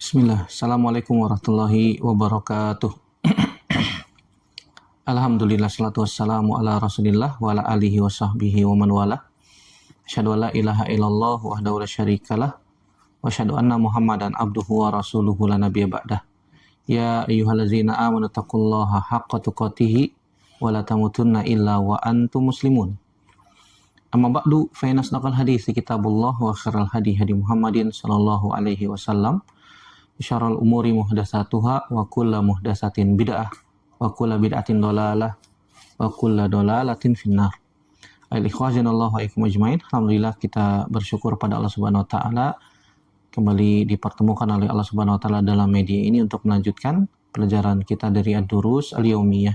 Bismillah. Assalamualaikum warahmatullahi wabarakatuh. Alhamdulillah, salatu wassalamu ala rasulillah wa ala alihi wa sahbihi wa man wala. Asyhadu an la ilaha illallah wahdahu la syarikalah wa asyhadu anna muhammadan abduhu wa rasuluhu la nabiyya ba'dah. Ya ayyuhallazina amanu taqullaha haqqa tuqatih wa la tamutunna illa wa antum muslimun. Amma ba'du, fa inna asdaqal hadithi kitabullah wa khairal hadi Muhammadin sallallahu alaihi wasallam. Syarrul umuri muhdatsatuha wa kullu muhdatsatin bid'ah wa kullu bid'atin dhalalah wa kullu dhalalatin finnar. Al-ikhwazanallahu wa iyyakum ajmain. Alhamdulillah, kita bersyukur pada Allah Subhanahu wa taala kembali dipertemukan oleh Allah Subhanahu wa taala dalam media ini untuk melanjutkan pelajaran kita dari Ad-Durus Al-Yaumiyah.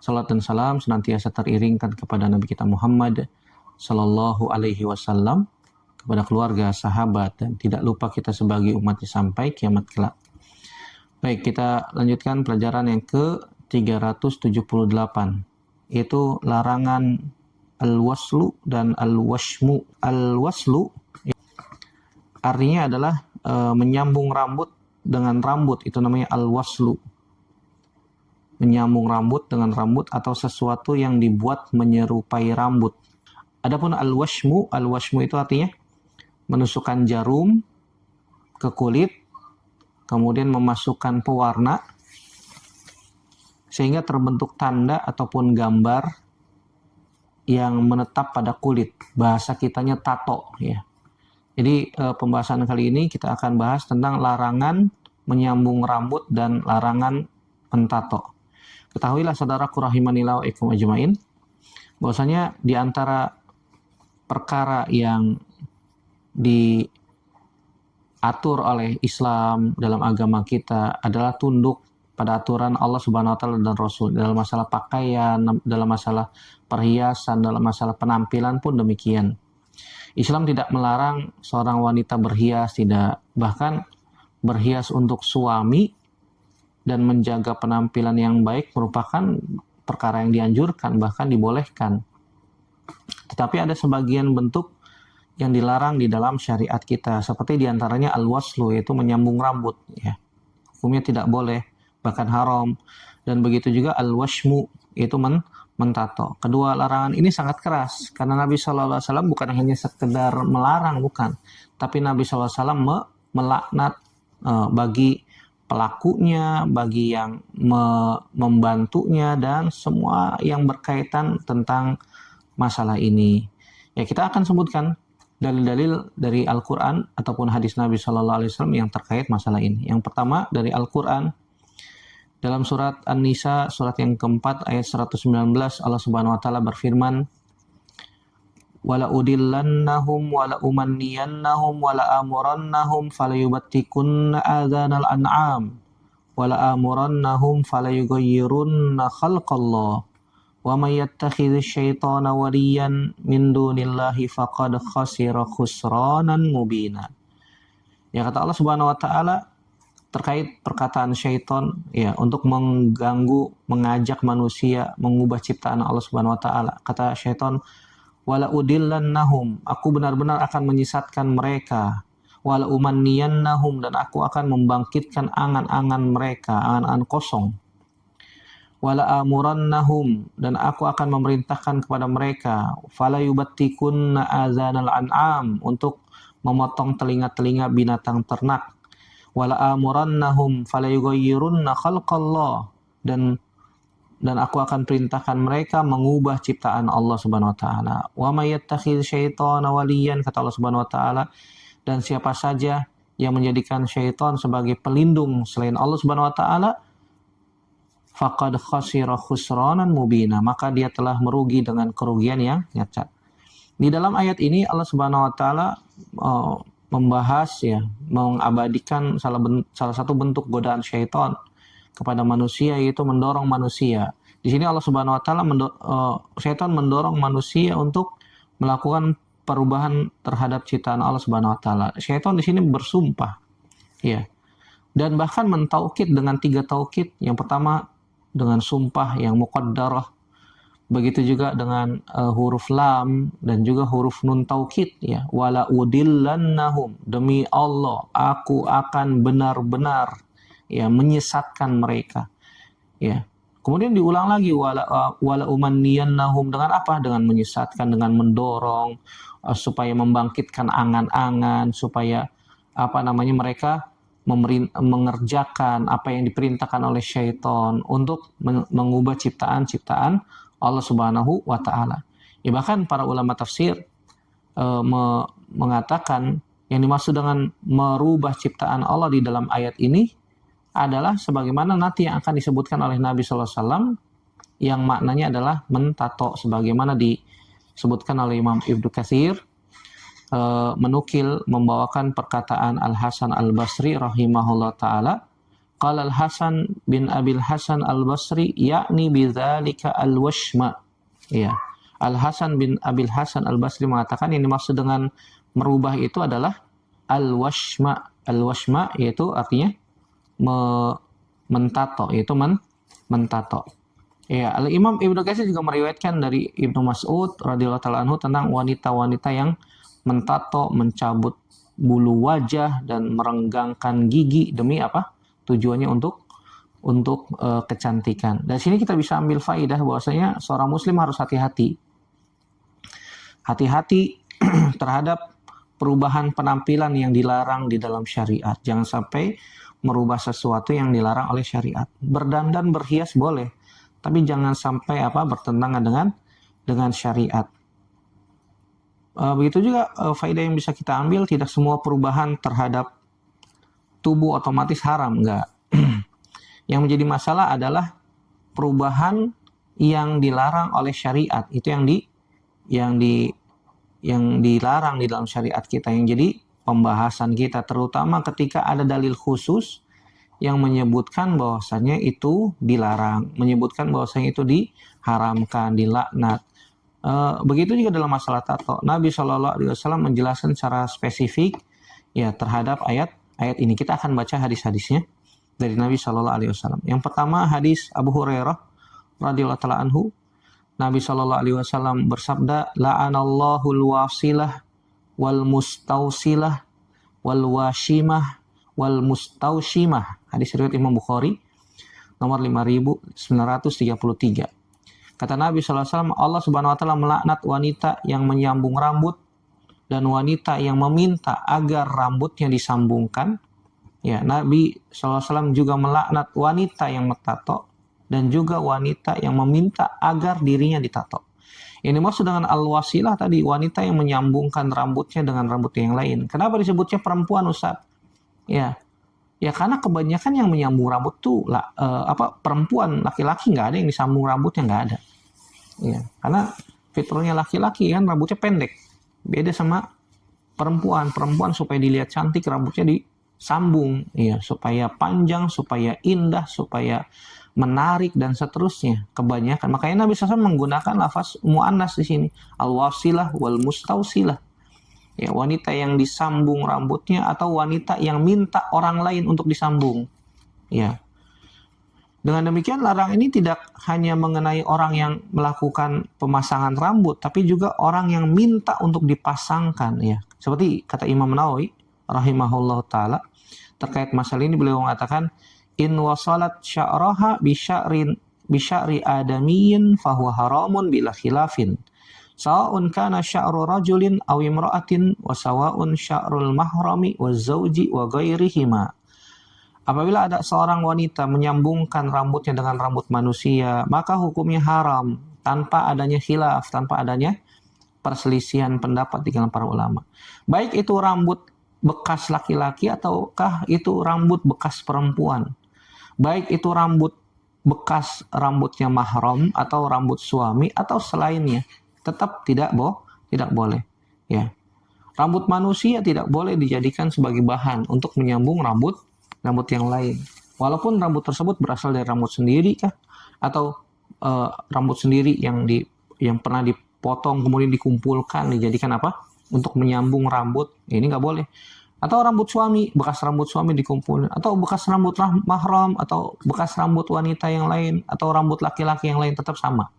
Salat dan salam senantiasa teriringkan kepada Nabi kita Muhammad sallallahu alaihi wasallam, kepada keluarga, sahabat, dan tidak lupa kita sebagai umatnya sampai kiamat kelak. Baik, kita lanjutkan pelajaran yang ke-378, yaitu larangan al-waslu dan al-washmu. Al-waslu artinya adalah menyambung rambut dengan rambut, itu namanya al-waslu. Menyambung rambut dengan rambut atau sesuatu yang dibuat menyerupai rambut. Adapun al-washmu itu artinya menusukkan jarum ke kulit, kemudian memasukkan pewarna sehingga terbentuk tanda ataupun gambar yang menetap pada kulit. Bahasa kitanya tato, ya. Jadi pembahasan kali ini kita akan bahas tentang larangan menyambung rambut dan larangan mentato. Ketahuilah saudaraku rahimanillah wa ikum ajmain, bahwasanya di antara perkara yang diatur oleh Islam dalam agama kita adalah tunduk pada aturan Allah Subhanahu wa taala dan Rasul. Dalam masalah pakaian, dalam masalah perhiasan, dalam masalah penampilan pun demikian. Islam tidak melarang seorang wanita berhias, tidak. Bahkan berhias untuk suami dan menjaga penampilan yang baik merupakan perkara yang dianjurkan, bahkan dibolehkan. Tetapi ada sebagian bentuk yang dilarang di dalam syariat kita, seperti diantaranya al-waslu, yaitu menyambung rambut, ya. Hukumnya tidak boleh, bahkan haram. Dan begitu juga al-washmu, yaitu mentato. Kedua larangan ini sangat keras, karena Nabi SAW bukan hanya sekedar melarang, bukan, tapi Nabi SAW melaknat bagi pelakunya, bagi yang membantunya, dan semua yang berkaitan tentang masalah ini. Ya, kita akan sebutkan dalil-dalil dari Al-Quran ataupun hadis Nabi SAW yang terkait masalah ini. Yang pertama dari Al-Quran, dalam surat An-Nisa, surat yang keempat, ayat 119, Allah Subhanahu wa taala berfirman, "Wala udillannahum wala umanniyannahum wala amurannahum falayubattikunna adzanal an'am wala amurannahum falayughayyirunna khalqallah. Wa may yattakhidhis syaitana waliyan min dunillahi faqad khasira khusranan mubina." Ya, kata Allah Subhanahu wa taala terkait perkataan syaitan, ya, untuk mengganggu, mengajak manusia mengubah ciptaan Allah Subhanahu wa taala. Kata syaitan, "Wala udillannahum," aku benar-benar akan menyesatkan mereka. "Wala umanniyannahum," dan aku akan membangkitkan angan-angan mereka, angan-angan kosong. "Wala amurannahum," dan aku akan memerintahkan kepada mereka, falayubattikunna adzanal an'am, untuk memotong telinga-telinga binatang ternak. "Wala amurannahum falayughayyirunna khalqallah," dan aku akan perintahkan mereka mengubah ciptaan Allah Subhanahu wa taala. "Wa may yattakhidz syaitana waliyan," kata Allah Subhanahu wa taala, dan siapa saja yang menjadikan syaitan sebagai pelindung selain Allah Subhanahu wa taala, faqad khasira khusranan mubina, maka dia telah merugi dengan kerugian yang nyata. Di dalam ayat ini Allah Subhanahu wa taala membahas, ya, mengabadikan salah satu bentuk godaan syaitan kepada manusia, yaitu mendorong manusia. Di sini Allah Subhanahu wa taala syaitan mendorong manusia untuk melakukan perubahan terhadap ciptaan Allah Subhanahu wa taala. Syaitan di sini bersumpah, ya. Dan bahkan mentaukid dengan 3 taukid. Yang pertama dengan sumpah yang muqaddarah, Begitu juga dengan huruf lam dan juga huruf nun taukid ya. Wala udillannahum, demi Allah aku akan benar-benar ya menyesatkan mereka ya. Kemudian diulang lagi wala umanniyannahum, dengan apa? Dengan menyesatkan, dengan mendorong supaya membangkitkan angan-angan, supaya apa namanya mereka mengerjakan apa yang diperintahkan oleh syaitan untuk mengubah ciptaan-ciptaan Allah Subhanahu wa taala. Ya, bahkan para ulama tafsir mengatakan yang dimaksud dengan merubah ciptaan Allah di dalam ayat ini adalah sebagaimana nanti yang akan disebutkan oleh Nabi sallallahu alaihi wasallam yang maknanya adalah mentato, sebagaimana disebutkan oleh Imam Ibnu Katsir menukil membawakan perkataan Al-Hasan Al-Basri rahimahullah taala. Qala Al-Hasan bin Abil Hasan Al-Basri yakni bidzalika al-washma. Ya. Al-Hasan bin Abil Hasan Al-Basri mengatakan yang dimaksud dengan merubah itu adalah al-washma. Al-washma yaitu artinya mentato, yaitu mentato. Ya, Al-Imam Ibnu Katsir juga meriwayatkan dari Ibnu Mas'ud radhiyallahu taala anhu tentang wanita-wanita yang mentato, mencabut bulu wajah dan merenggangkan gigi demi apa? Tujuannya untuk kecantikan. Dari sini kita bisa ambil faidah bahwasanya seorang muslim harus hati-hati. Hati-hati terhadap perubahan penampilan yang dilarang di dalam syariat. Jangan sampai merubah sesuatu yang dilarang oleh syariat. Berdandan, berhias boleh, tapi jangan sampai bertentangan dengan syariat. Begitu juga faedah yang bisa kita ambil, tidak semua perubahan terhadap tubuh otomatis haram, enggak. Yang menjadi masalah adalah perubahan yang dilarang oleh syariat. Itu yang dilarang di dalam syariat kita, yang jadi pembahasan kita, terutama ketika ada dalil khusus yang menyebutkan bahwasannya itu dilarang, menyebutkan bahwasannya itu diharamkan, dilaknat. Begitu juga dalam masalah tato. Nabi Shallallahu Alaihi Wasallam menjelaskan secara spesifik ya terhadap ayat ini. Kita akan baca hadis-hadisnya dari Nabi Shallallahu Alaihi Wasallam. Yang pertama hadis Abu Hurairah radhiyallahu taala anhu. Nabi Shallallahu Alaihi Wasallam bersabda, la'anallahul wasilah wal mustausilah wal washimah wal mustaushimah. Hadis riwayat Imam Bukhari nomor 5933. Kata Nabi SAW, Allah Subhanahu wa taala melaknat wanita yang menyambung rambut dan wanita yang meminta agar rambutnya disambungkan. Ya, Nabi SAW juga melaknat wanita yang mentato dan juga wanita yang meminta agar dirinya ditato. Ini maksud dengan al-wasilah tadi, wanita yang menyambungkan rambutnya dengan rambut yang lain. Kenapa disebutnya perempuan, Ustaz? Ya karena kebanyakan yang menyambung rambut tuh perempuan, laki-laki nggak ada yang disambung rambutnya, nggak ada. Ya, karena fitrahnya laki-laki kan rambutnya pendek. Beda sama perempuan supaya dilihat cantik rambutnya disambung, ya, supaya panjang, supaya indah, supaya menarik dan seterusnya. Kebanyakan makanya Nabi SAW menggunakan lafaz muannas di sini, al-wasilah wal mustausilah. Ya, wanita yang disambung rambutnya atau wanita yang minta orang lain untuk disambung. Ya. Dengan demikian larang ini tidak hanya mengenai orang yang melakukan pemasangan rambut, tapi juga orang yang minta untuk dipasangkan, ya. Seperti kata Imam Nawawi rahimahullah taala terkait masalah ini, beliau mengatakan in wasalat sya'raha bi sya'ri adamiyyin fahuwa haramun bila khilafin. Sawa'un kana sya'ru rajulin aw imra'atin wa sawa'un sya'rul mahrami wa zauji wa ghairihima. Apabila ada seorang wanita menyambungkan rambutnya dengan rambut manusia, maka hukumnya haram tanpa adanya khilaf, tanpa adanya perselisihan pendapat di kalangan para ulama. Baik itu rambut bekas laki-laki ataukah itu rambut bekas perempuan. Baik itu rambut bekas rambutnya mahram atau rambut suami atau selainnya, tetap tidak boleh. Ya. Rambut manusia tidak boleh dijadikan sebagai bahan untuk menyambung rambut yang lain. Walaupun rambut tersebut berasal dari rambut sendiri kah, atau rambut sendiri yang pernah dipotong kemudian dikumpulkan dijadikan untuk menyambung rambut, ini nggak boleh. Atau rambut suami, bekas rambut suami dikumpulkan, atau bekas rambut mahram, atau bekas rambut wanita yang lain, atau rambut laki-laki yang lain, tetap sama.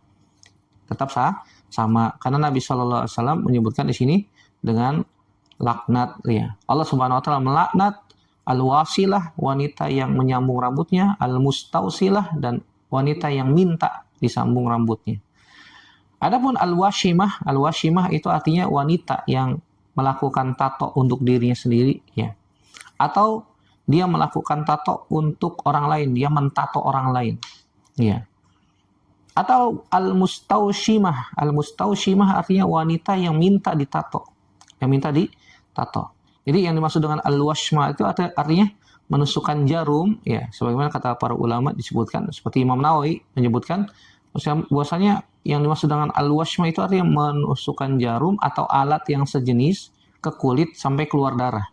tetap sama, karena Nabi Shallallahu Alaihi Wasallam menyebutkan di sini dengan laknat, ya. Allah Subhanahu Wa Taala melaknat al-wasilah, wanita yang menyambung rambutnya, al-mustausilah, dan wanita yang minta disambung rambutnya. Adapun al-washimah itu artinya wanita yang melakukan tato untuk dirinya sendiri, ya. Atau dia melakukan tato untuk orang lain, dia mentato orang lain, ya. Atau al-mustaushimah artinya wanita yang minta ditato, Jadi yang dimaksud dengan al-washma itu artinya menusukkan jarum, ya, sebagaimana kata para ulama disebutkan, seperti Imam Nawawi menyebutkan bahwasanya yang dimaksud dengan al-washma itu artinya menusukkan jarum atau alat yang sejenis ke kulit sampai keluar darah.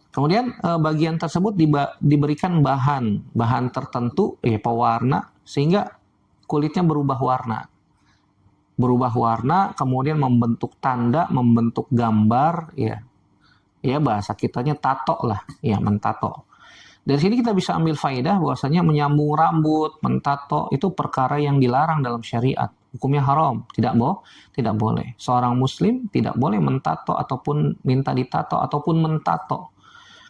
Kemudian bagian tersebut diberikan bahan tertentu, pewarna, sehingga kulitnya berubah warna, kemudian membentuk tanda, membentuk gambar, ya bahasa kitanya tato lah, ya, mentato. Dari sini kita bisa ambil faedah bahwasanya menyambung rambut, mentato itu perkara yang dilarang dalam syariat, hukumnya haram, tidak boleh. Seorang muslim tidak boleh mentato ataupun minta ditato ataupun mentato.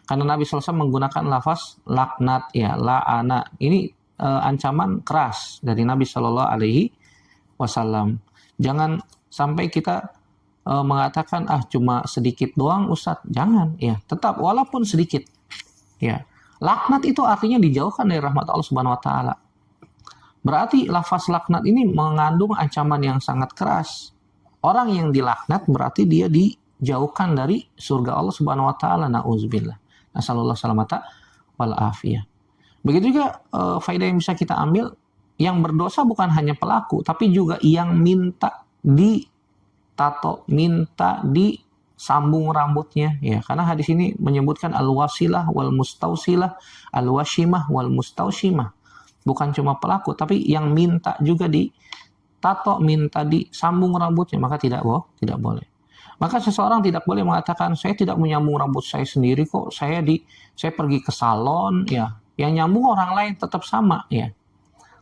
Karena Nabi SAW menggunakan lafaz laknat, ya, la'ana. Ini ancaman keras dari Nabi Shallallahu Alaihi Wasallam. Jangan sampai kita mengatakan cuma sedikit doang Ustadz. Jangan, ya, tetap walaupun sedikit, ya. Laknat itu artinya dijauhkan dari rahmat Allah Subhanahu Wa Taala. Berarti lafaz laknat ini mengandung ancaman yang sangat keras. Orang yang dilaknat berarti dia dijauhkan dari surga Allah Subhanahu Wa Taala. Nauzubillah. Nasallallahu salamata wal afiyah. Begitu juga faedah yang bisa kita ambil, yang berdosa bukan hanya pelaku, tapi juga yang minta ditato, minta disambung rambutnya, ya. Karena hadis ini menyebutkan al-wasilah wal mustausilah, al-washimah wal mustaushimah. Bukan cuma pelaku, tapi yang minta juga ditato, minta disambung rambutnya, maka tidak boleh. Maka seseorang tidak boleh mengatakan saya tidak menyambung rambut saya sendiri kok, saya pergi ke salon, ya. Yang nyambung orang lain tetap sama, ya.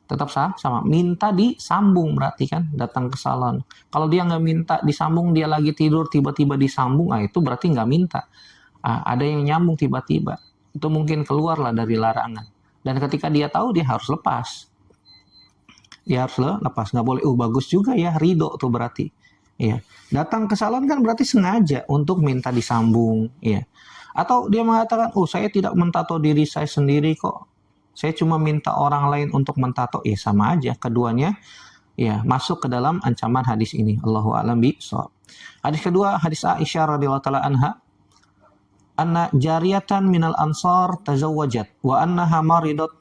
Tetap sama. Minta disambung berarti kan datang ke salon. Kalau dia nggak minta disambung, dia lagi tidur tiba-tiba disambung, itu berarti nggak minta. Ada yang nyambung tiba-tiba. Itu mungkin keluarlah dari larangan. Dan ketika dia tahu, dia harus lepas. Nggak boleh, bagus juga ya, ridho tuh berarti. Ya, datang ke salon kan berarti sengaja untuk minta disambung, ya. Atau dia mengatakan, saya tidak mentato diri saya sendiri kok, saya cuma minta orang lain untuk mentato, ya sama aja, keduanya, ya, masuk ke dalam ancaman hadis ini. Allahu a'lam bishawab. Hadis kedua, hadis Aisyah radhiyallahu taala anha, anna jariyatan minal ansar tazawwajat wa annaha maridat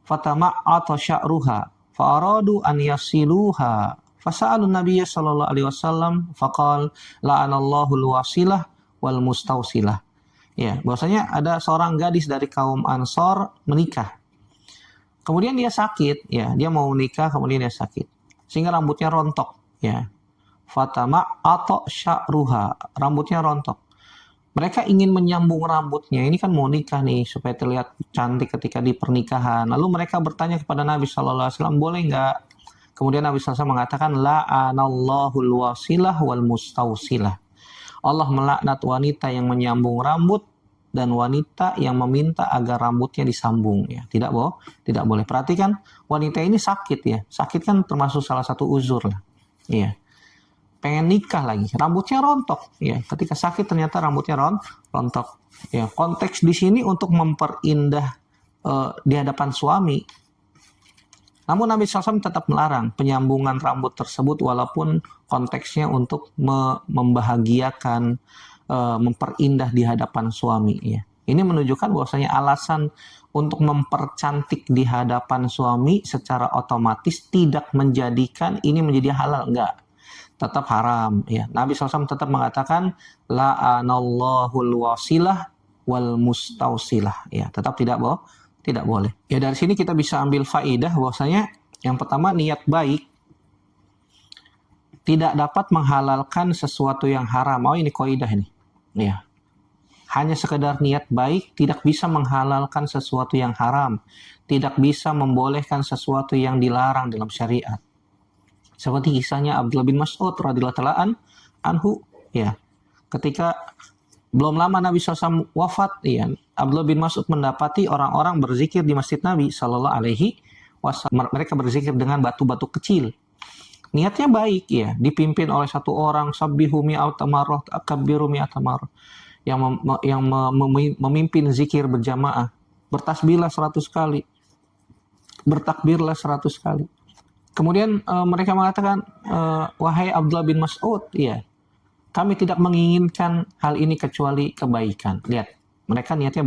fatama'ata sya'ruha fa aradu an yasiluha. Fasa'alun Nabiya sallallahu alaihi wasallam faqal la'anallahu al-wasilah wal mustausilah. Ya, bahwasanya ada seorang gadis dari kaum Ansor menikah. Kemudian dia sakit, ya, dia mau nikah kemudian dia sakit. Sehingga rambutnya rontok, ya. Fatama atau sya'ruha, rambutnya rontok. Mereka ingin menyambung rambutnya. Ini kan mau nikah nih supaya terlihat cantik ketika di pernikahan. Lalu mereka bertanya kepada Nabi sallallahu alaihi wasallam, boleh enggak? Kemudian Nabi SAW mengatakan, la'anallahul wasilah wal mustausilah. Allah melaknat wanita yang menyambung rambut dan wanita yang meminta agar rambutnya disambung, ya. Tidak boleh. Perhatikan, wanita ini sakit, ya. Sakit kan termasuk salah satu uzur lah. Iya. Pengen nikah lagi, rambutnya rontok, ya. Ketika sakit ternyata rambutnya rontok. Ya, konteks di sini untuk memperindah di hadapan suami. Namun Nabi SAW tetap melarang penyambungan rambut tersebut walaupun konteksnya untuk membahagiakan, memperindah di hadapan suami, ya. Ini menunjukkan bahwasanya alasan untuk mempercantik di hadapan suami secara otomatis tidak menjadikan ini menjadi halal, enggak. Tetap haram, ya. Nabi SAW tetap mengatakan la'anallahul wasilah wal mustausilah, ya. Tetap tidak boleh. Ya, dari sini kita bisa ambil faedah bahwasanya yang pertama, niat baik tidak dapat menghalalkan sesuatu yang haram. Ini kaidah ini. Ya. Hanya sekedar niat baik tidak bisa menghalalkan sesuatu yang haram, tidak bisa membolehkan sesuatu yang dilarang dalam syariat. Seperti kisahnya Abdullah bin Mas'ud radhiyallahu taala anhu, ya. Ketika belum lama Nabi SAW wafat, ya, Abdullah bin Mas'ud mendapati orang-orang berzikir di masjid Nabi Shallallahu Alaihi Wasallam. Mereka berzikir dengan batu-batu kecil. Niatnya baik, ya, dipimpin oleh satu orang, sabbihu mi'at marrah, kabbiru mi'at marrah, yang memimpin zikir berjamaah. Bertasbihlah 100 kali, bertakbirlah 100 kali. Kemudian mereka mengatakan, wahai Abdullah bin Mas'ud, ya, kami tidak menginginkan hal ini kecuali kebaikan. Lihat, mereka niatnya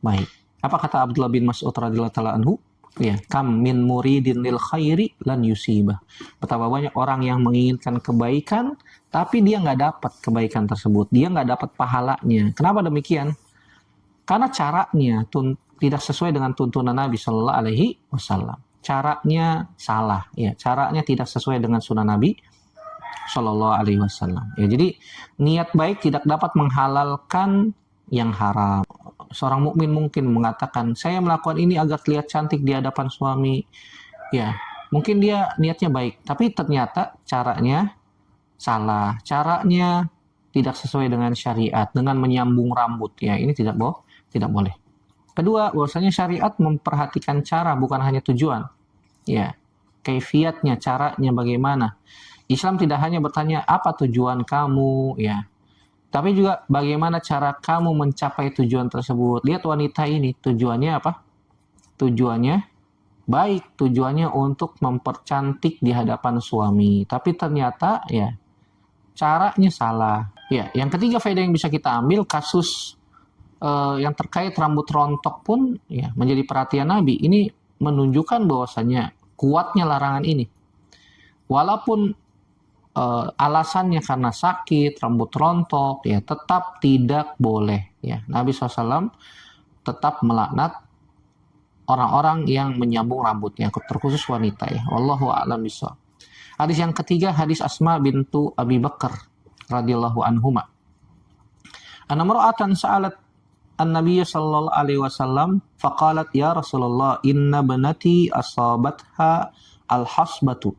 baik. Apa kata Abdullah bin Mas'ud radhiyallahu taala anhu? Ya, kam min muridin lil khairi lan yusibah. Betapa banyak orang yang menginginkan kebaikan, tapi dia nggak dapat kebaikan tersebut. Dia nggak dapat pahalanya. Kenapa demikian? Karena caranya tidak sesuai dengan tuntunan Nabi Shallallahu Alaihi Wasallam. Caranya salah, ya. Caranya tidak sesuai dengan sunnah Nabi Shallallahu Alaihi Wasallam. Ya, jadi niat baik tidak dapat menghalalkan yang haram. Seorang mukmin mungkin mengatakan, saya melakukan ini agar terlihat cantik di hadapan suami. Ya, mungkin dia niatnya baik, tapi ternyata caranya salah. Caranya tidak sesuai dengan syariat, dengan menyambung rambut. Ya, ini tidak boleh. Kedua, bahwasanya syariat memperhatikan cara bukan hanya tujuan. Ya, kaifiatnya, caranya bagaimana. Islam tidak hanya bertanya apa tujuan kamu, ya, tapi juga bagaimana cara kamu mencapai tujuan tersebut. Lihat wanita ini, tujuannya apa? Tujuannya baik, tujuannya untuk mempercantik di hadapan suami. Tapi ternyata, ya, caranya salah. Ya, yang ketiga faedah yang bisa kita ambil, kasus yang terkait rambut rontok pun, ya, menjadi perhatian Nabi. Ini menunjukkan bahwasanya kuatnya larangan ini. Walaupun alasannya karena sakit, rambut rontok, ya, tetap tidak boleh. Ya, Nabi SAW tetap melaknat orang-orang yang menyambung rambutnya, terkhusus wanita, ya. Wallahu a'lam bishawab. Hadis yang ketiga, hadis Asma bintu Abi Bakar radhiyallahu anhuma. Anna mar'atan sa'alat an-nabiy sallallahu alaihi wasallam faqalat ya Rasulullah inna banati asabatha al-hasbatu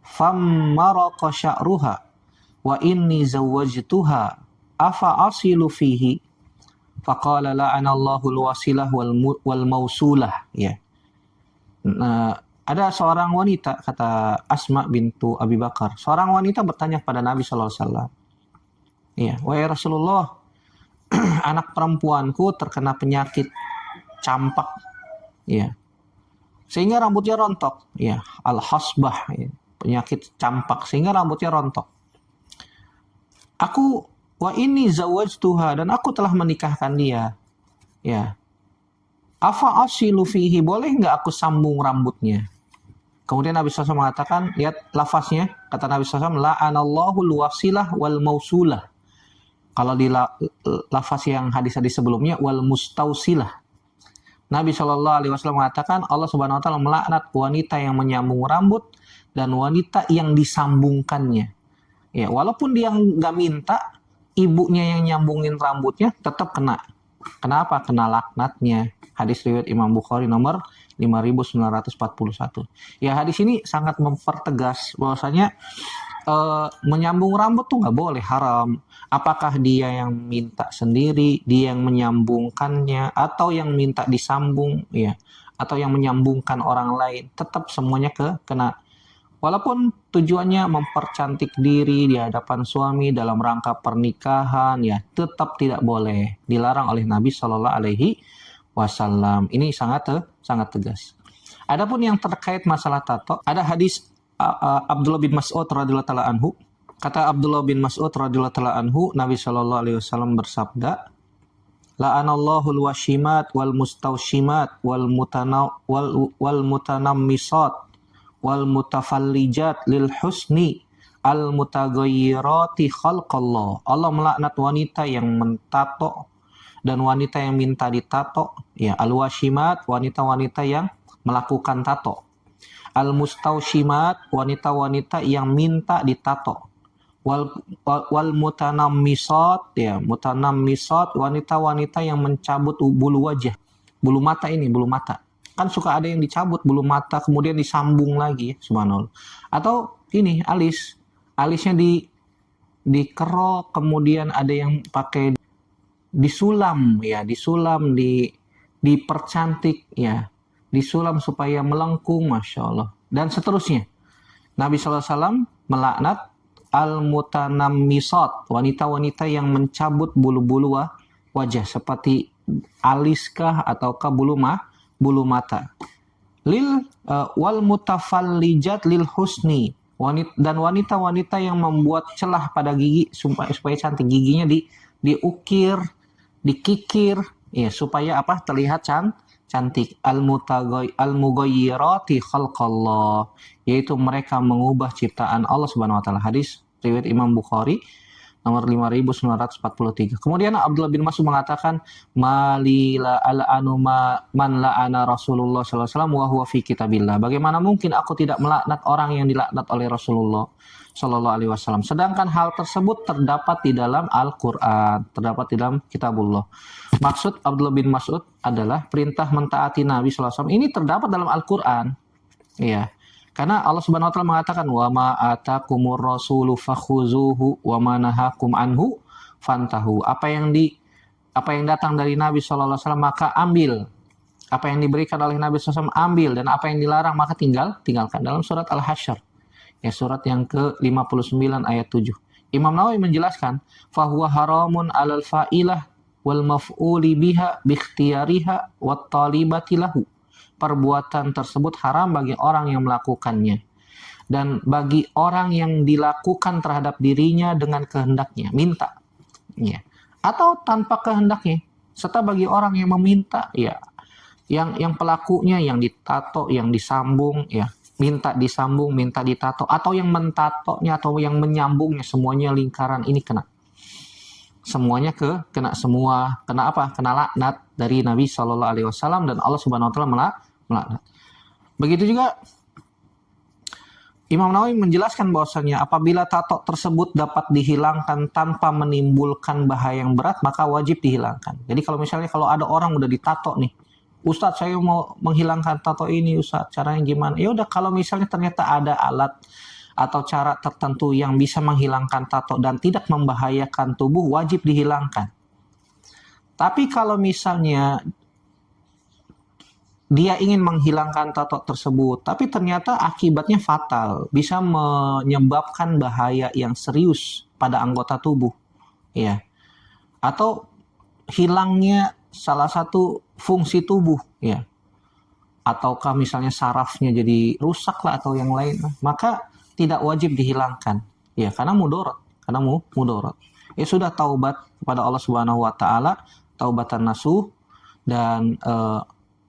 fammaraqa sya'ruha wa inni zawwajtuha afa asilu fihi faqala la'anallahu al-wasilah wal mausulah, ya. Nah, ada seorang wanita, kata Asma bintu Abi Bakar, seorang wanita bertanya kepada Nabi sallallahu alaihi wasallam, ya, wahai Rasulullah, anak perempuanku terkena penyakit campak, ya, sehingga rambutnya rontok, ya, al-hasbah, ya, penyakit campak sehingga rambutnya rontok. Aku wa ini zawwajtuha, dan aku telah menikahkan dia, ya. Afa asilu fihi, boleh nggak aku sambung rambutnya? Kemudian Nabi SAW mengatakan, lihat lafaznya, kata Nabi SAW, la'anallahu al-wasilah wal mausulah. Kalau di lafaz yang hadis-hadis sebelumnya, wal mustausilah. Nabi SAW mengatakan, Allah Subhanahu Wa Taala melaknat wanita yang menyambung rambut dan wanita yang disambungkannya. Ya, walaupun dia nggak minta, ibunya yang nyambungin rambutnya tetap kena. Kenapa? Kena laknatnya. Hadis riwayat Imam Bukhari nomor 5941. Ya, hadis ini sangat mempertegas bahwasanya menyambung rambut tuh nggak boleh, haram. Apakah dia yang minta sendiri, dia yang menyambungkannya, atau yang minta disambung, ya, atau yang menyambungkan orang lain, tetap semuanya kena. Walaupun tujuannya mempercantik diri di hadapan suami dalam rangka pernikahan, ya, tetap tidak boleh, dilarang oleh Nabi Shallallahu Alaihi Wasallam. Ini sangat tegas. Adapun yang terkait masalah tato, ada hadis Abdullah bin Mas'ud radhiyallahu taala anhu. Kata Abdullah bin Mas'ud radhiyallahu taala anhu, Nabi Shallallahu Alaihi Wasallam bersabda, la'anallahu al-washimat wal mustawshimat wal mutanammisat wal mutafallijat lil husni al mutaghayyirati khalqallah. Allah melaknat wanita yang mentato dan wanita yang minta ditato, ya, al-washimat, wanita-wanita yang melakukan tato, al-mustawshimat, wanita-wanita yang minta ditato, wal mutanammisat, ya, mutanammisat, wanita-wanita yang mencabut bulu wajah, bulu mata ini, bulu mata. Kan suka ada yang dicabut bulu mata kemudian disambung lagi, ya, subhanallah. Atau ini alisnya dikerok, kemudian ada yang pakai disulam, ya, disulam, dipercantik, ya, disulam supaya melengkung, masya Allah, dan seterusnya. Nabi SAW melaknat al-mutanammisat, wanita-wanita yang mencabut bulu-bulu wajah seperti aliskah ataukah bulu mata. Wal mutafallijat lil husni, dan wanita-wanita yang membuat celah pada gigi supaya cantik, giginya diukir, dikikir, ya, supaya apa? Terlihat cantik. Al-mughayyirati khalqallah, yaitu mereka mengubah ciptaan Allah Subhanahu wa taala. Hadis riwayat Imam Bukhari nomor 5943. Kemudian Abdullah bin Mas'ud mengatakan, malila al'anu man la'ana Rasulullah sallallahu alaihi wasallam wa huwa fi kitabillah. Bagaimana mungkin aku tidak melaknat orang yang dilaknat oleh Rasulullah sallallahu alaihi wasallam, sedangkan hal tersebut terdapat di dalam Al-Qur'an, terdapat di dalam kitabullah. Maksud Abdullah bin Mas'ud adalah perintah mentaati Nabi sallallahu alaihi wasallam ini terdapat dalam Al-Qur'an. Iya. Karena Allah Subhanahu wa taala mengatakan, wa ma atakumur rasulu fakhuzuhu wa ma nahakum anhu fantahu. Apa yang datang dari Nabi sallallahu alaihi wasallam maka ambil. Apa yang diberikan oleh Nabi sallallahu alaihi wasallam ambil, dan apa yang dilarang maka tinggalkan. Dalam surat Al-Hasyr, ya, surat yang ke-59 ayat 7. Imam Nawawi menjelaskan, fahuwa haramun 'alal fa'ilah wal maf'uli biha bi ikhtiyariha wat talibati lahu. Perbuatan tersebut haram bagi orang yang melakukannya dan bagi orang yang dilakukan terhadap dirinya dengan kehendaknya, minta, ya, atau tanpa kehendaknya, serta bagi orang yang meminta, ya, yang pelakunya yang ditato, yang disambung, ya, minta disambung, minta ditato, atau yang mentatonya atau yang menyambungnya, semuanya lingkaran ini kena. Semuanya kena semua. Kena apa? Kena laknat dari Nabi Shallallahu Alaihi Wasallam, dan Allah Subhanahu Wa Taala melaknat. Begitu juga Imam Nawawi menjelaskan bahwasanya apabila tato tersebut dapat dihilangkan tanpa menimbulkan bahaya yang berat, maka wajib dihilangkan. Jadi kalau misalnya ada orang udah ditato nih, Ustadz saya mau menghilangkan tato ini, Ustadz caranya gimana? Ya udah, kalau misalnya ternyata ada alat atau cara tertentu yang bisa menghilangkan tato dan tidak membahayakan tubuh, wajib dihilangkan. Tapi kalau misalnya dia ingin menghilangkan tato tersebut, tapi ternyata akibatnya fatal, bisa menyebabkan bahaya yang serius pada anggota tubuh, ya, atau hilangnya salah satu fungsi tubuh, ya, ataukah misalnya sarafnya jadi rusak lah atau yang lain, maka tidak wajib dihilangkan, ya, karena mudarat, Ya sudah, taubat kepada Allah Subhanahu wa taala, taubatan nasuh, dan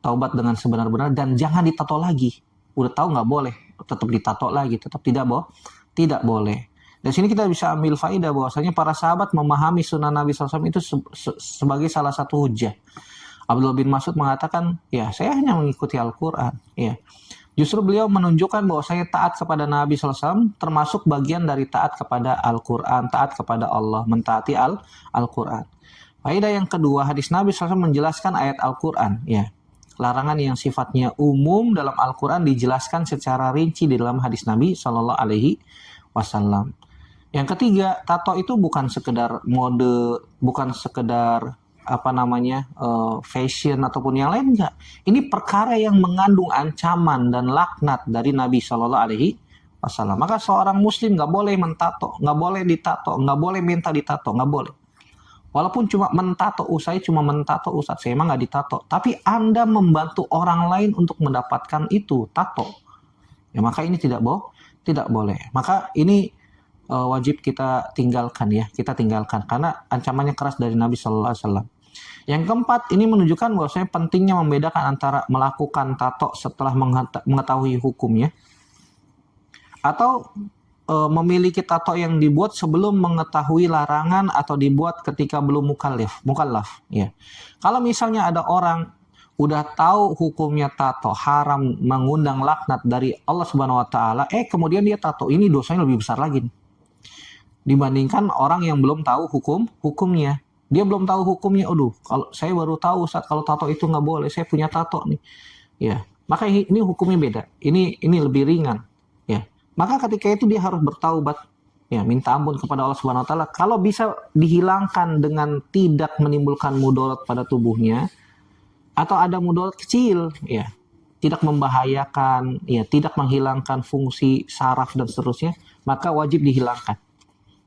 taubat dengan sebenar-benar, dan jangan ditato lagi. Udah tahu nggak boleh, tetap ditato lagi, tetap tidak boleh. Dari sini kita bisa ambil faidah bahwasanya para sahabat memahami sunnah Nabi SAW itu sebagai salah satu hujjah. Abdullah bin Mas'ud mengatakan, ya, saya hanya mengikuti Al-Quran, ya. Justru beliau menunjukkan bahwa saya taat kepada Nabi SAW termasuk bagian dari taat kepada Al-Quran, taat kepada Allah, mentaati Al-Quran. Faedah yang kedua, hadis Nabi SAW menjelaskan ayat Al-Quran, ya. Larangan yang sifatnya umum dalam Al-Quran dijelaskan secara rinci di dalam hadis Nabi SAW. Yang ketiga, tato itu bukan sekedar mode, bukan sekedar fashion ataupun yang lain, enggak. Ini perkara yang mengandung ancaman dan laknat dari Nabi SAW. Maka seorang muslim nggak boleh mentato, nggak boleh ditato, nggak boleh minta ditato, nggak boleh. Walaupun cuma mentato, saya cuma mentato, Ustaz, saya emang nggak ditato. Tapi Anda membantu orang lain untuk mendapatkan itu, tato, ya, maka ini tidak boleh. Maka ini wajib kita tinggalkan, ya, karena ancamannya keras dari Nabi SAW. Yang keempat, ini menunjukkan bahwasanya pentingnya membedakan antara melakukan tato setelah mengetahui hukumnya atau memiliki tato yang dibuat sebelum mengetahui larangan atau dibuat ketika belum mukallaf, ya. Kalau misalnya ada orang udah tahu hukumnya tato haram, mengundang laknat dari Allah Subhanahu wa taala, kemudian dia tato, ini dosanya lebih besar lagi. dibandingkan orang yang belum tahu hukumnya. Dia belum tahu hukumnya. Aduh, kalau saya baru tahu saat kalau tato itu nggak boleh. Saya punya tato nih. Ya, maka ini hukumnya beda. Ini lebih ringan. Ya, maka ketika itu dia harus bertaubat. Ya, minta ampun kepada Allah Subhanahu Wa Taala. Kalau bisa dihilangkan dengan tidak menimbulkan mudarat pada tubuhnya, atau ada mudarat kecil, ya, tidak membahayakan, ya, tidak menghilangkan fungsi saraf dan seterusnya, maka wajib dihilangkan.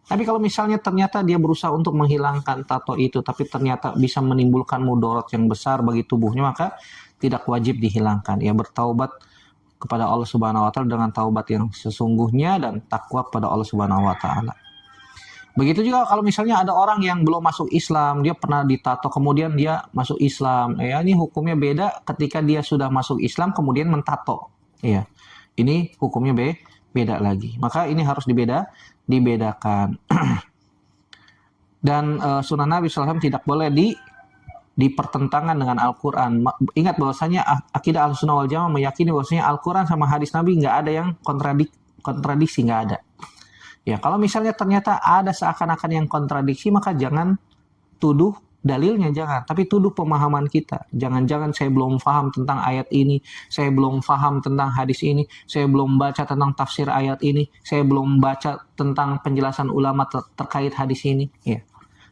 Tapi kalau misalnya ternyata dia berusaha untuk menghilangkan tato itu, tapi ternyata bisa menimbulkan mudarat yang besar bagi tubuhnya, maka tidak wajib dihilangkan. Ya, bertaubat kepada Allah Subhanahu wa taala dengan taubat yang sesungguhnya dan takwa kepada Allah Subhanahu wa taala. Begitu juga kalau misalnya ada orang yang belum masuk Islam, dia pernah ditato kemudian dia masuk Islam. Ya, ini hukumnya beda ketika dia sudah masuk Islam kemudian mentato. Ya. Ini hukumnya beda lagi. Maka ini harus dibedakan. Dan sunnah Nabi SAW tidak boleh dipertentangan dengan Al-Quran. Ingat bahwasanya akidah Ahlussunnah wal Jamaah meyakini bahwasanya Al-Quran sama hadis Nabi nggak ada yang kontradiksi, nggak ada. Ya, kalau misalnya ternyata ada seakan-akan yang kontradiksi, maka jangan tuduh dalilnya, jangan, tapi tuduh pemahaman kita. Jangan-jangan saya belum paham tentang ayat ini, saya belum paham tentang hadis ini, saya belum baca tentang tafsir ayat ini, saya belum baca tentang penjelasan ulama terkait hadis ini. Ya.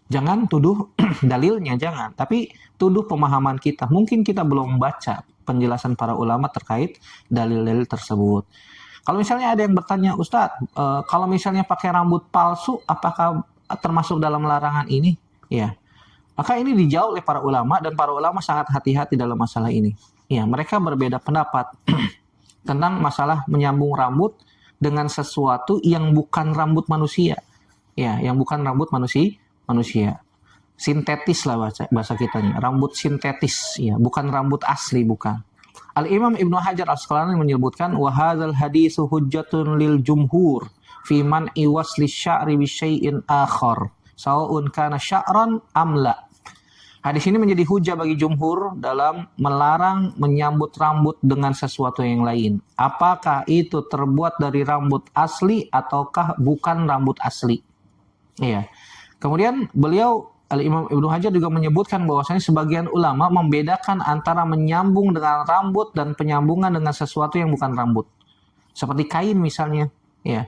Jangan tuduh dalilnya, jangan, tapi tuduh pemahaman kita. Mungkin kita belum baca penjelasan para ulama terkait dalil-dalil tersebut. Kalau misalnya ada yang bertanya, Ustadz, kalau misalnya pakai rambut palsu, apakah termasuk dalam larangan ini? Ya. Maka ini dijawab oleh para ulama, dan para ulama sangat hati-hati dalam masalah ini. Ya, mereka berbeda pendapat tentang masalah menyambung rambut dengan sesuatu yang bukan rambut manusia. Ya, yang bukan rambut manusia. Sintetis lah bahasa kitanya, rambut sintetis, ya, bukan rambut asli, bukan. Al-Imam Ibnu Hajar Al-Asqalani menyebutkan wa hadzal haditsu hujjatun lil jumhur fi man iwasli sya'ri bi syai'in akhar sawa'un kana sya'ran am la. Hadis ini menjadi hujah bagi jumhur dalam melarang menyambut rambut dengan sesuatu yang lain. Apakah itu terbuat dari rambut asli ataukah bukan rambut asli? Iya. Kemudian beliau Al-Imam Ibnu Hajar juga menyebutkan bahwasanya sebagian ulama membedakan antara menyambung dengan rambut dan penyambungan dengan sesuatu yang bukan rambut. Seperti kain misalnya, ya.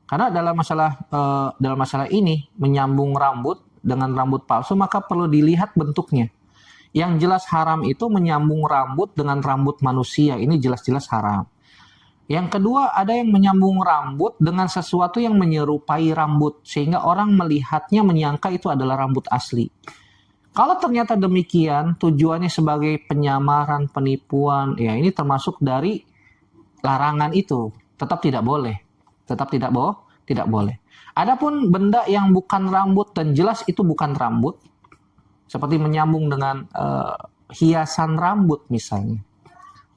Karena dalam masalah ini menyambung rambut dengan rambut palsu, maka perlu dilihat bentuknya. Yang jelas haram itu menyambung rambut dengan rambut manusia. Ini jelas-jelas haram. Yang kedua, ada yang menyambung rambut dengan sesuatu yang menyerupai rambut, sehingga orang melihatnya menyangka itu adalah rambut asli. Kalau ternyata demikian, tujuannya sebagai penyamaran, penipuan, ya ini termasuk dari larangan itu. Tetap tidak boleh. Tetap tidak boleh. Adapun benda yang bukan rambut dan jelas itu bukan rambut, seperti menyambung dengan hiasan rambut misalnya,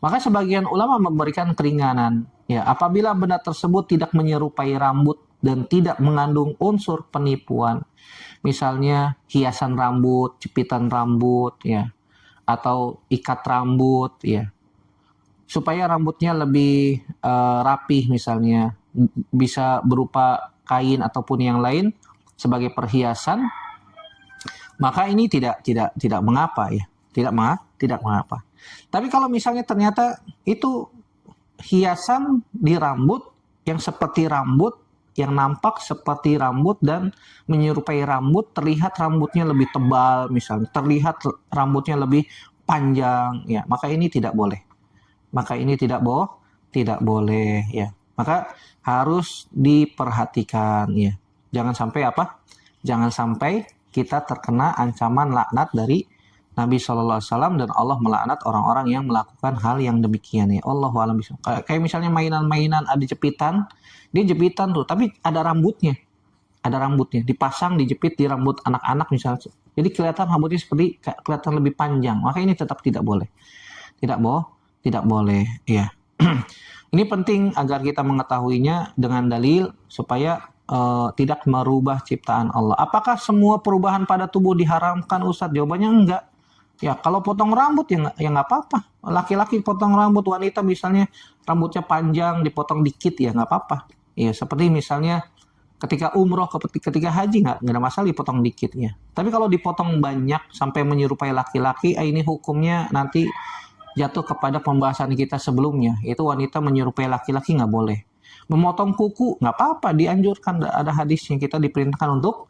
maka sebagian ulama memberikan keringanan. Ya, apabila benda tersebut tidak menyerupai rambut dan tidak mengandung unsur penipuan, misalnya hiasan rambut, jepitan rambut, ya, atau ikat rambut, ya, supaya rambutnya lebih rapih misalnya, bisa berupa kain ataupun yang lain sebagai perhiasan, maka ini tidak mengapa, ya, tidak mengapa. Tapi kalau misalnya ternyata itu hiasan di rambut yang seperti rambut, yang nampak seperti rambut dan menyerupai rambut, terlihat rambutnya lebih tebal misalnya, terlihat rambutnya lebih panjang, ya, maka ini tidak boleh. Tidak boleh, ya. Maka harus diperhatikan, ya. Jangan sampai kita terkena ancaman laknat dari Nabi SAW dan Allah melaknat orang-orang yang melakukan hal yang demikian, ya. Allahu a'lam bishawab. Kayak misalnya mainan-mainan ada jepitan, dia jepitan tuh, tapi ada rambutnya, dipasang, dijepit di rambut anak-anak misalnya. Jadi kelihatan rambutnya seperti kelihatan lebih panjang. Maka ini tetap tidak boleh, ya. Ini penting agar kita mengetahuinya dengan dalil supaya tidak merubah ciptaan Allah. Apakah semua perubahan pada tubuh diharamkan, Ustadz? Jawabannya enggak. Ya, kalau potong rambut ya nggak apa-apa. Laki-laki potong rambut, wanita misalnya rambutnya panjang dipotong dikit ya nggak apa-apa. Ya, seperti misalnya Ketika umroh, ketika haji nggak ada masalah dipotong dikit ya. Tapi kalau dipotong banyak sampai menyerupai laki-laki, ini hukumnya nanti jatuh kepada pembahasan kita sebelumnya. Itu wanita menyerupai laki-laki nggak boleh. Memotong kuku nggak apa-apa, dianjurkan, ada hadisnya, kita diperintahkan untuk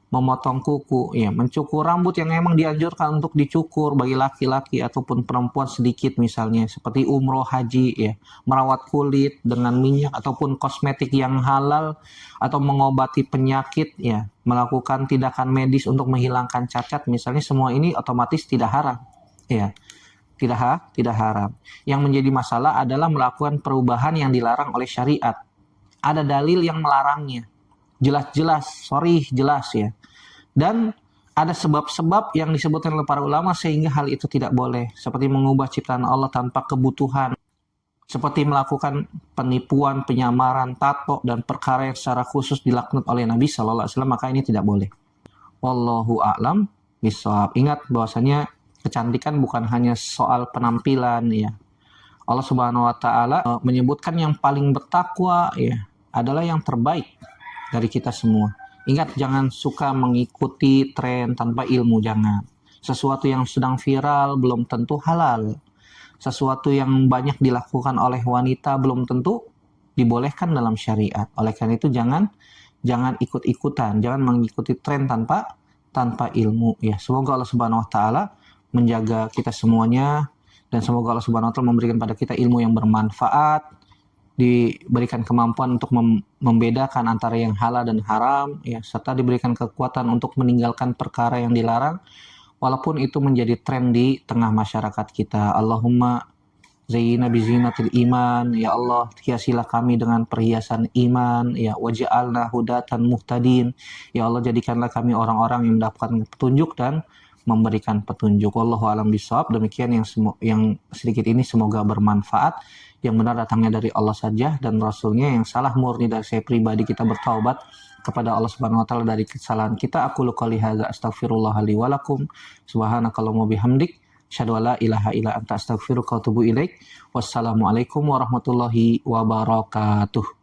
memotong kuku, ya, mencukur rambut yang emang dianjurkan untuk dicukur bagi laki-laki ataupun perempuan sedikit misalnya, seperti umroh, haji, ya, merawat kulit dengan minyak ataupun kosmetik yang halal atau mengobati penyakit, ya, melakukan tindakan medis untuk menghilangkan cacat misalnya, semua ini otomatis tidak haram, ya, tidak haram. Yang menjadi masalah adalah melakukan perubahan yang dilarang oleh syariat. Ada dalil yang melarangnya. Jelas-jelas, jelas ya. Dan ada sebab-sebab yang disebutkan oleh para ulama sehingga hal itu tidak boleh. Seperti mengubah ciptaan Allah tanpa kebutuhan. Seperti melakukan penipuan, penyamaran, tato, dan perkara yang secara khusus dilaknat oleh Nabi SAW, maka ini tidak boleh. Wallahu a'lam bishawab. Ingat bahwasanya kecantikan bukan hanya soal penampilan ya. Allah Subhanahu wa taala menyebutkan yang paling bertakwa ya adalah yang terbaik dari kita semua. Ingat, jangan suka mengikuti tren tanpa ilmu, jangan. Sesuatu yang sedang viral belum tentu halal. Sesuatu yang banyak dilakukan oleh wanita belum tentu dibolehkan dalam syariat. Oleh karena itu jangan ikut-ikutan, jangan mengikuti tren tanpa ilmu ya. Semoga Allah Subhanahu wa taala menjaga kita semuanya, dan semoga Allah Subhanahu wa taala memberikan pada kita ilmu yang bermanfaat, diberikan kemampuan untuk membedakan antara yang halal dan haram ya, serta diberikan kekuatan untuk meninggalkan perkara yang dilarang walaupun itu menjadi tren di tengah masyarakat kita. Allahumma zayyina bizinatil iman, ya Allah hiasilah kami dengan perhiasan iman ya, waj'alna hudatan muhtadin, ya Allah jadikanlah kami orang-orang yang mendapatkan petunjuk dan memberikan petunjuk. Wallahu a'lam bishawab. Demikian yang sedikit ini semoga bermanfaat. Yang benar datangnya dari Allah saja dan Rasulnya, yang salah murni dari saya pribadi. Kita bertaubat kepada Allah Subhanahu wa taala dari kesalahan kita. Aku qouli hadza astaghfirullah li wa lakum. Subhanakallahumma bihamdik, asyhadu an la ilaha illa anta astaghfiruka wa atubu ilaik. Wassalamualaikum warahmatullahi wabarakatuh.